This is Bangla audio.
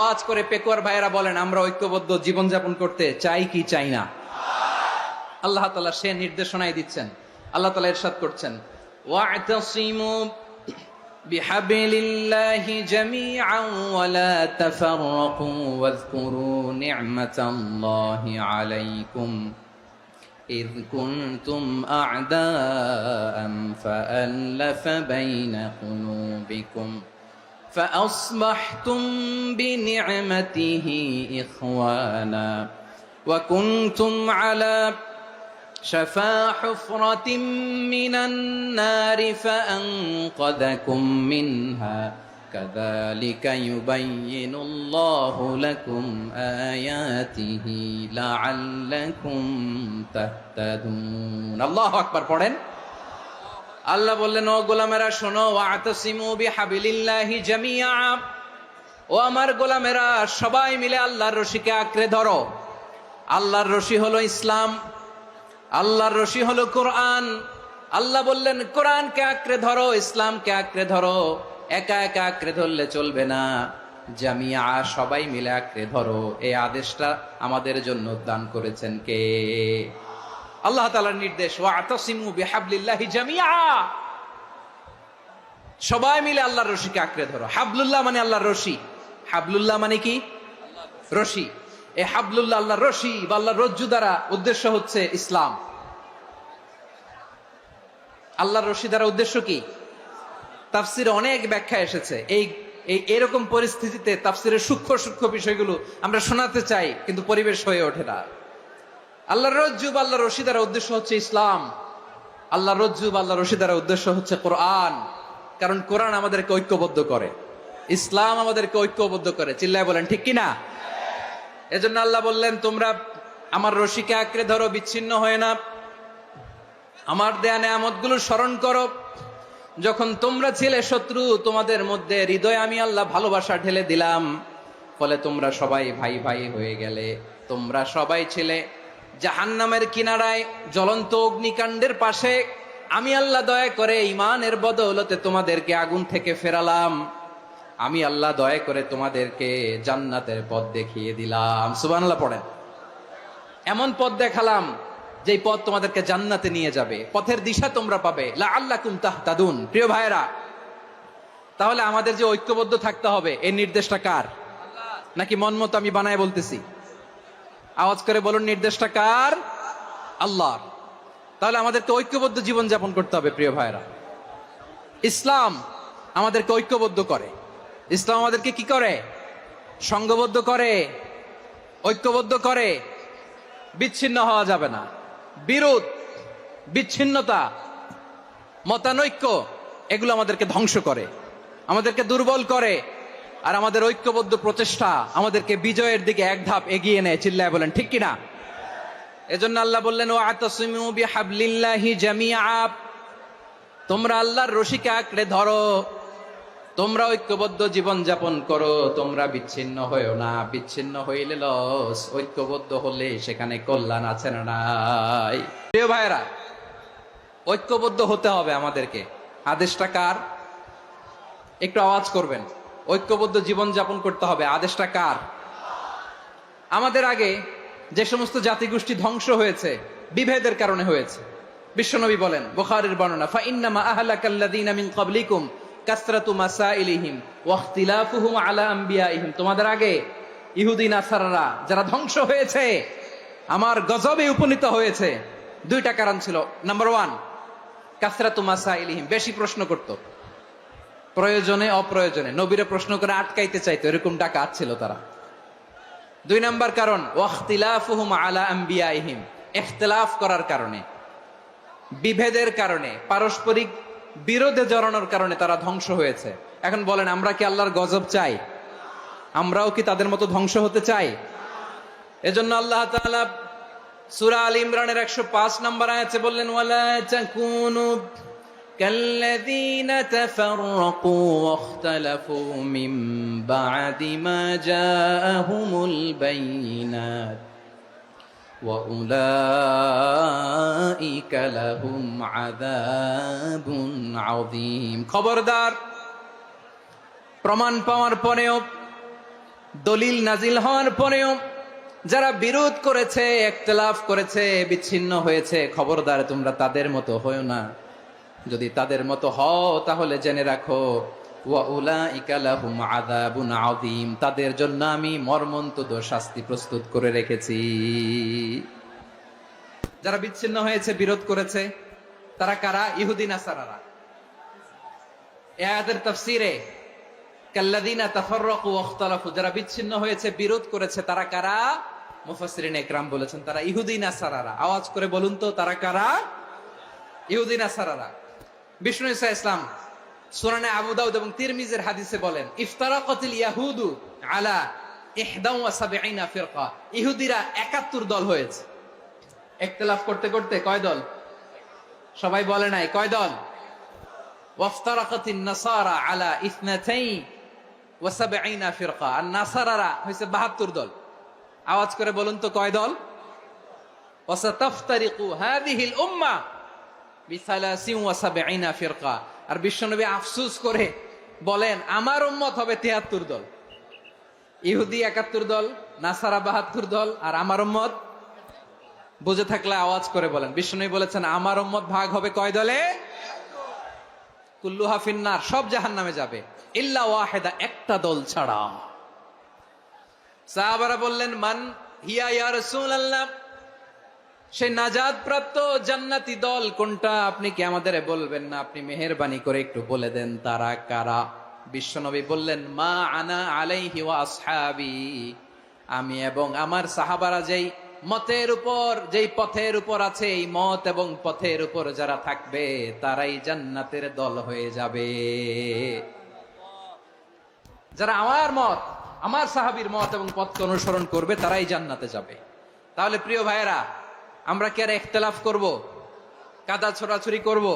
আওয়াজ করে পেকুয়ার ভাইয়েরা বলেন, আমরা ঐক্যবদ্ধ জীবনযাপন করতে চাই কি চাই না? আল্লাহ তাআলা সে নির্দেশনাই দিচ্ছেন। আল্লাহ তাআলা ইরশাদ করছেন, ওয়া'তাসিমু বিহাবলিল্লাহি জামিআন ওয়া লা তাফাররাকু ওয়াযকুরু নি'মাতাল্লাহি আলাইকুম إذ كنتم أعداء فألف بين قلوبكم فأصبحتم بنعمته إخوانا وكنتم على شفا حفرة من النار فأنقذكم منها كذلك يبين الله لكم آياته لعلكم تهتدون الله أكبر পড়েন। আল্লাহ বললেন, ও গোলামেরা শোনো, ওয়া'তাসিমু বিহাবলিল্লাহি জামিআ, ও আমার গোলামেরা সবাই মিলে আল্লাহর রশিকে আঁকড়ে ধরো। আল্লাহর রশি হলো ইসলাম, আল্লাহর রশি হলো কোরআন। আল্লাহ বললেন কোরআনকে আঁকড়ে ধরো, ইসলামকে আঁকড়ে ধরো। একা একা আঁকড়ে ধরলে চলবে না, জামিআ সবাই মিলে আঁকড়ে ধরো। এই আদেশটা আমাদের জন্য দান করেছেন কে? আল্লাহ তাআলার নির্দেশ, ওয়া'তাসিমু বিহাবলিল্লাহি জামিআ, সবাই মিলে আল্লাহর রশিকে আঁকড়ে ধরো। হাবলুল্লাহ মানে আল্লাহর রশি। হাবলুল্লাহ মানে কি? রশি। এই হাবলুল্লাহ আল্লাহর রশি বা আল্লাহর রজ্জু দ্বারা উদ্দেশ্য হচ্ছে ইসলাম। আল্লাহর রশি দ্বারা উদ্দেশ্য কি? তাফসিরে অনেক ব্যাখ্যা এসেছে। এরকম পরিস্থিতিতে তাফসিরের সূক্ষ্ম সূক্ষ্ম বিষয়গুলো আমরা শোনাতে চাই, কিন্তু পরিবেশ হয়ে ওঠে না। আল্লাহর রজ্জু বা আল্লাহর রশি দ্বারা উদ্দেশ্য হচ্ছে ইসলাম। আল্লাহর রজ্জু বা আল্লাহর রশি দ্বারা উদ্দেশ্য হচ্ছে কোরআন। কারণ কোরআন আমাদেরকে ঐক্যবদ্ধ করে, ইসলাম আমাদেরকে ঐক্যবদ্ধ করে। চিল্লায় বলেন ঠিক কিনা? এজন্য আল্লাহ বললেন, তোমরা আমার রশিকে আঁকড়ে ধরো, বিচ্ছিন্ন হয়ে না। আমার দেয়া নেয়ামতগুলো স্মরণ করো। যখন তোমরা ছিলে শত্রু, তোমাদের মধ্যে হৃদয়ে আমি আল্লাহ ভালোবাসা ঢেলে দিলাম, ফলে তোমরা সবাই ভাই ভাই হয়ে গেলে। তোমরা সবাই ছিলে জাহান্নামের কিনারায়, জ্বলন্ত অগ্নিকাণ্ডের পাশে। আমি আল্লাহ দয়া করে ঈমানের বদৌলতে তোমাদেরকে আগুন থেকে ফেরালাম। আমি আল্লাহ দয়া করে তোমাদেরকে জান্নাতের পথ দেখিয়ে দিলাম। সুবহানাল্লাহ পড়েন। এমন পথ দেখালাম যেই পথ তোমাদেরকে জান্নাতে নিয়ে যাবে, পথের দিশা তোমরা পাবে। লাআল্লাকুম তাহতাদুন। প্রিয় ভাইরা, তাহলে আমাদের যে ঐক্যবদ্ধ থাকতে হবে, এই নির্দেশটা কার? নাকি মন মতো আমি বানায় বলতেছি? আওয়াজ করে বলুন, নির্দেশটা কার? আল্লাহর। তাহলে আমাদেরকে ঐক্যবদ্ধ জীবন যাপন করতে হবে। প্রিয় ভাইরা, ইসলাম আমাদেরকে ঐক্যবদ্ধ করে। ইসলাম আমাদেরকে কি করে? সংঘবদ্ধ করে, ঐক্যবদ্ধ করে। বিচ্ছিন্ন হওয়া যাবে না। বিরোধ, বিচ্ছিন্নতা, মতানৈক্য, এগুলো আমাদেরকে ধ্বংস করে, আমাদেরকে দুর্বল করে। আর আমাদের ঐক্যবদ্ধ প্রচেষ্টা আমাদেরকে বিজয়ের দিকে এক ধাপ এগিয়ে নেয়। চিল্লায় বলেন ঠিক কিনা? এজন্য আল্লাহ বললেন, ওয়া'তাসিমু বিহাবলিল্লাহি জামিআ, তোমরা আল্লাহর রশিকে আঁকড়ে ধরো, তোমরা ঐক্যবদ্ধ জীবন যাপন করো, তোমরা বিচ্ছিন্ন হয়েও না। বিচ্ছিন্ন হইলে লস, ঐক্যবদ্ধ হলে সেখানে কল্যাণ আছে না নাই? প্রিয় ভাইরা, ঐক্যবদ্ধ হতে হবে আমাদেরকে। আদেশটা কার? একটু আওয়াজ করবেন। ঐক্যবদ্ধ জীবন যাপন করতে হবে, আদেশটা কার? আমাদের আগে যে সমস্ত জাতিগোষ্ঠী ধ্বংস হয়েছে, বিভেদের কারণে হয়েছে। বিশ্বনবী বলেন, বুখারীর বর্ণনা, ফাইন্নামা আহলাকাল্লাযীনা মিন ক্বাবলিকুম কাসরাতু মাসাইলিহিম ওয়া ইখতিলাফুহুম আলা আম্বিয়াইহিম। তোমাদের আগে ইহুদি নাসারারা যারা ধ্বংস হয়েছে, আমার গজবে উপনীত হয়েছে, দুইটা কারণ ছিল। নাম্বার 1, কাসরাতু মাসাইলিহিম, বেশি প্রশ্ন করত, প্রয়োজনে অপ্রয়োজনে নবীরে প্রশ্ন করে আটকাইতে চাইতো, এরকম ডাকাত ছিল তারা। 2 নাম্বার কারণ, ওয়া ইখতিলাফুহুম আলা আম্বিয়াইহিম, ইখতিলাফ করার কারণে, বিভেদের কারণে, পারস্পরিক বিরোধে জড়ানোর কারণে তারা ধ্বংস হয়েছে। এখন বলেন, আমরা কি আল্লাহর গজব চাই? আমরাও কি তাদের মতো ধ্বংস হতে চাই? এজন্য আল্লাহ তাআলা সূরা আল ইমরানের 105 নম্বর আয়াতে বললেন, ওয়ালা তাকুনু কাল্লাযীনা তাফাররাকু ওয়াখতালাফু মিন বা'দি মা জাআহুমুল বাইয়িনাত وَأُولَئِكَ لَهُمْ عَذَابٌ عَظِيمٌ। খবরদার, প্রমাণ পাওয়ার পরেও দলিল নাজিল হওয়ার পরেও যারা বিরোধ করেছে, ইখতিলাফ করেছে, বিচ্ছিন্ন হয়েছে, খবরদার তোমরা তাদের মতো হয়ো না। যদি তাদের মতো হও তাহলে জেনে রাখো ওয়া উলাইকা লাহুম আযাবুন আযীম, তাদের জন্য আমি মর্মন্তুদ শাস্তি প্রস্তুত করে রেখেছি। যারা বিচ্ছিন্ন হয়েছে, বিরোধ করেছে, তারা কারা? ইহুদি নাসারারা। এই আয়াতের তাফসীরে কাল্লাযীনা তাফাররাকু ওয়া ইখতালাফু, যারা বিচ্ছিন্ন হয়েছে, বিরোধ করেছে, তারা কারা? মুফাসসিরিন ইকরাম বলেছেন তারা ইহুদি নাসারারা। আওয়াজ করে বলুন তো তারা কারা? ইহুদি নাসারারা। বিষ্ণু ঈসা ইসলাম সুনানে আবু দাউদ এবং তিরমিজির হাদিসে বলেন, ইফতারাকাতিল ইয়াহুদু আলা 71 ফিরকা, ইহুদিরা 71 দল হয়েছে। ইখতিলাফ করতে করতে কয় দল? সবাই বলে নাই কয় দল? ওয়াফতারাকাতিন নাসারা আলা 72 ফিরকা, আর নাসারারা হইছে 72 দল। আওয়াজ করে বলুন তো কয় দল? ওয়াসাতাফতারিকু হাযিহিল উম্মাহ বি73 ফিরকা। আর বিশ্বনবী আফসোস করে বলেন আমার উম্মত হবে 73 দল। ইহুদি 71 দল, নাসারা 72 দল, আর আমার উম্মত। বুঝে থাকলে আওয়াজ করে বলেন। বিশ্বনবী বলেছেন আমার উম্মত ভাগ হবে কয় দলে? কুল্লুহা ফিন্নার, সব জাহান্নামে যাবে, ইল্লা ওয়াহিদা, একটা দল ছাড়া। সাহাবারা বললেন মান হিয়া ইয়া রাসূলুল্লাহ, সেই নাজাত প্রাপ্ত জান্নাতি দল কোনটা? আপনি কি আমাদের বলবেন না? আপনি মেহেরবানি করে একটু বলে দেন তারা কারা। বিশ্বনবী বললেন মা আনা আলাইহি ওয়া আসহাবি, আমি এবং আমার সাহাবারা যেই মতের উপর, যেই পথের উপর আছে, এই মত এবং পথের উপর যারা থাকবে তারাই জান্নাতের দল হয়ে যাবে। যারা আমার মত, আমার সাহাবীর মত এবং পথকে অনুসরণ করবে তারাই জান্নাতে যাবে। তাহলে প্রিয় ভাইয়েরা, আমরা কি আর ইখতিলাফ করব? কাদা ছোড়াছুরি করব?